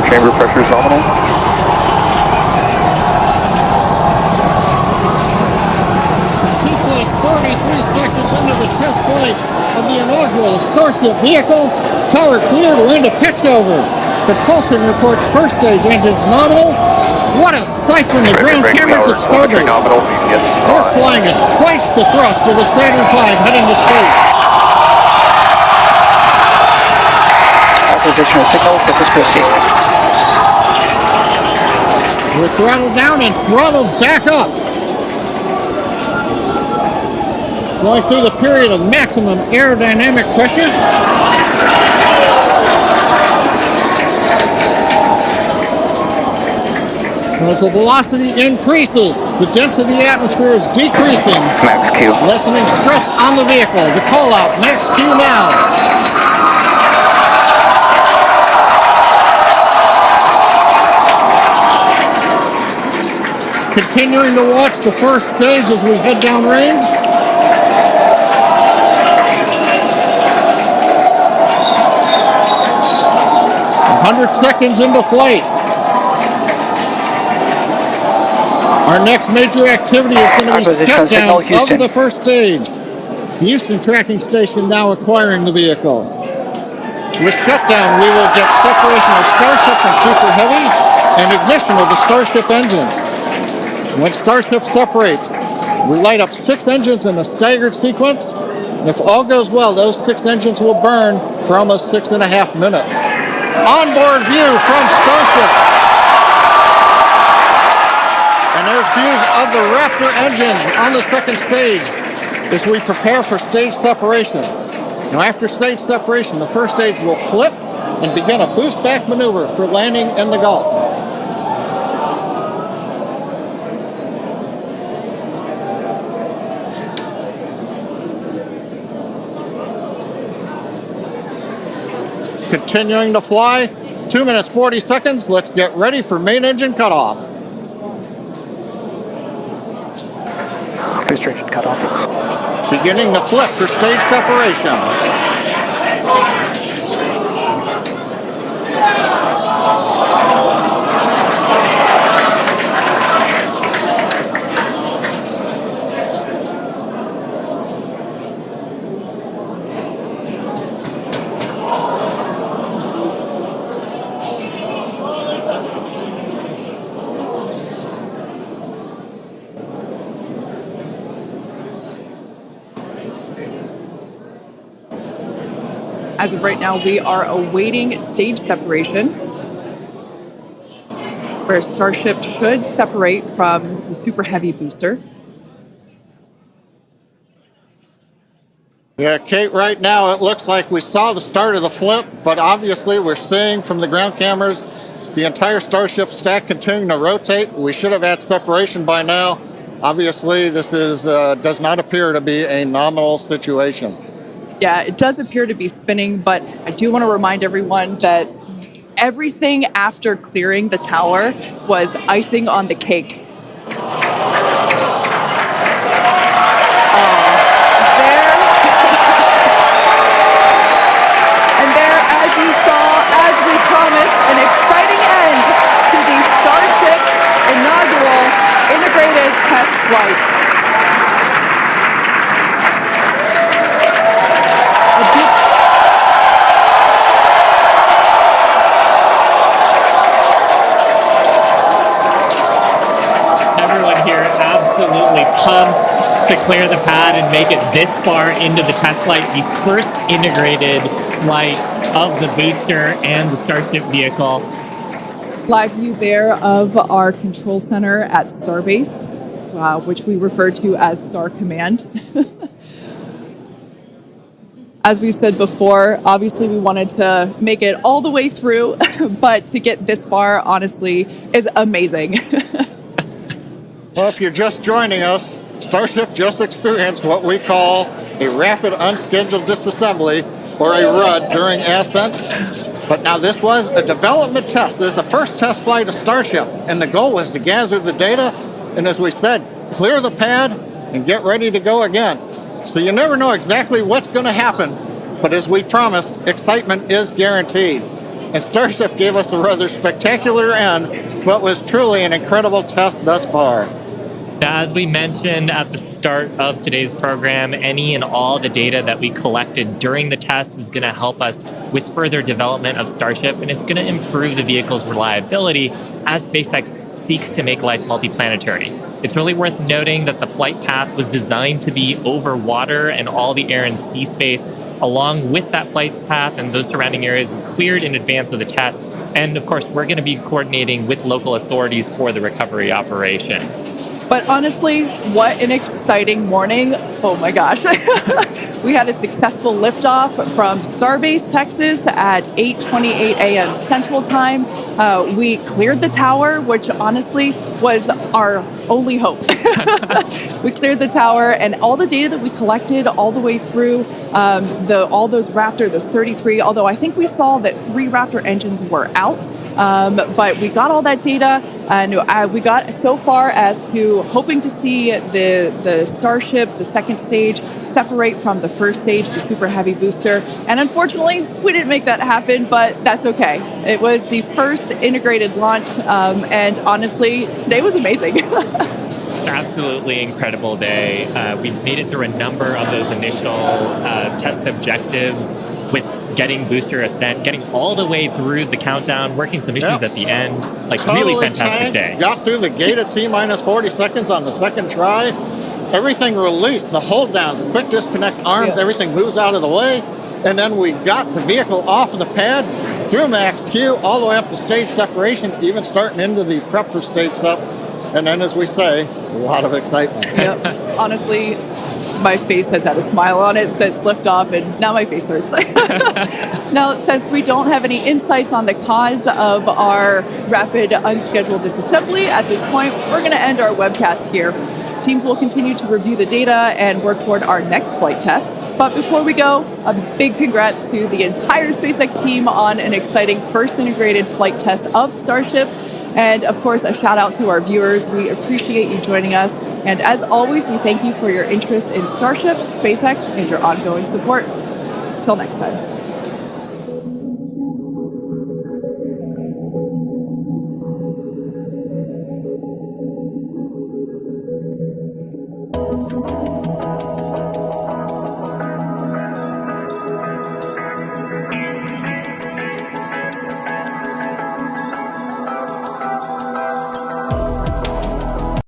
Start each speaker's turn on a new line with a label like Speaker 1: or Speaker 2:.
Speaker 1: chamber pressure is nominal.
Speaker 2: Seconds into the test flight of the inaugural Starship vehicle. Tower cleared, we're into pitch over. Propulsion reports first stage engines nominal. What a sight from the ground cameras at Starbase. We're flying at twice the thrust of the Saturn V heading to space.
Speaker 1: Acquisition of signal, surface 50.
Speaker 2: We're throttled down and throttled back up. Going through the period of maximum aerodynamic pressure. As the velocity increases, the density of the atmosphere is decreasing.
Speaker 1: Max Q.
Speaker 2: Lessening stress on the vehicle. The call out, max Q now. Continuing to watch the first stage as we head downrange. 100 seconds into flight. Our next major activity is going to be shutdown of the first stage. The Houston tracking station now acquiring the vehicle. With shutdown, we will get separation of Starship from Super Heavy and ignition of the Starship engines. When Starship separates, we light up 6 engines in a staggered sequence. And if all goes well, those 6 engines will burn for almost 6.5 minutes. Onboard view from Starship. And there's views of the Raptor engines on the second stage as we prepare for stage separation. Now after stage separation, the first stage will flip and begin a boost back maneuver for landing in the Gulf. Continuing to fly, 2 minutes 40 seconds. Let's get ready for main engine cutoff.
Speaker 1: Booster engine cutoff.
Speaker 2: Beginning the flip for stage separation.
Speaker 3: As of right now, we are awaiting stage separation, where Starship should separate from the Super Heavy booster.
Speaker 2: Yeah, Kate, right now it looks like we saw the start of the flip, but obviously we're seeing from the ground cameras the entire Starship stack continuing to rotate. We should have had separation by now. Obviously, this is does not appear to be a nominal situation.
Speaker 3: Yeah, it does appear to be spinning, but I do want to remind everyone that everything after clearing the tower was icing on the cake. And there, as you saw, as we promised, an exciting end to the Starship inaugural integrated test flight.
Speaker 4: Absolutely pumped to clear the pad and make it this far into the test flight, the first integrated flight of the booster and the Starship vehicle.
Speaker 3: Live view there of our control center at Starbase, which we refer to as Star Command. As we said before, obviously we wanted to make it all the way through, but to get this far, honestly, is amazing.
Speaker 2: Well, if you're just joining us, Starship just experienced what we call a rapid unscheduled disassembly, or a RUD, during ascent. But now this was a development test. This is the first test flight of Starship, and the goal was to gather the data, and as we said, clear the pad and get ready to go again. So you never know exactly what's going to happen, but as we promised, excitement is guaranteed. and Starship gave us a rather spectacular and what was truly an incredible test thus far.
Speaker 4: As we mentioned at the start of today's program, any and all the data that we collected during the test is going to help us with further development of Starship, and it's going to improve the vehicle's reliability as SpaceX seeks to make life multiplanetary. It's really worth noting that the flight path was designed to be over water and all the air and sea space. Along with that flight path and those surrounding areas were cleared in advance of the test. And of course, we're going to be coordinating with local authorities for the recovery operations.
Speaker 3: But honestly, what an exciting morning. Oh my gosh. We had a successful liftoff from Starbase, Texas at 8:28 a.m. Central Time. We cleared the tower, which honestly was our only hope. We cleared the tower, and all the data that we collected all the way through all those Raptor, those 33, although I think we saw that 3 Raptor engines were out. But we got all that data, and we got so far as to hoping to see the Starship, the second stage, separate from the first stage, the Super Heavy booster. And unfortunately, we didn't make that happen, but that's okay. It was the first integrated launch, and honestly, today was amazing.
Speaker 4: Absolutely incredible day. We made it through a number of those initial test objectives with getting booster ascent, getting all the way through the countdown, working some issues at the end. Like, totally really fantastic day.
Speaker 2: Got through the gate at T-minus 40 seconds on the second try. Everything released, the hold downs, the quick disconnect arms, everything moves out of the way. And then we got the vehicle off of the pad, through max Q, all the way up to stage separation, even starting into the prep for stage sep. And then, as we say, a lot of excitement.
Speaker 3: Yep. Honestly, my face has had a smile on it since liftoff, and now my face hurts. Now, since we don't have any insights on the cause of our rapid unscheduled disassembly at this point, we're going to end our webcast here. Teams will continue to review the data and work toward our next flight test. But before we go, a big congrats to the entire SpaceX team on an exciting first integrated flight test of Starship. And of course, a shout out to our viewers. We appreciate you joining us. And as always, we thank you for your interest in Starship, SpaceX, and your ongoing support. Till next time.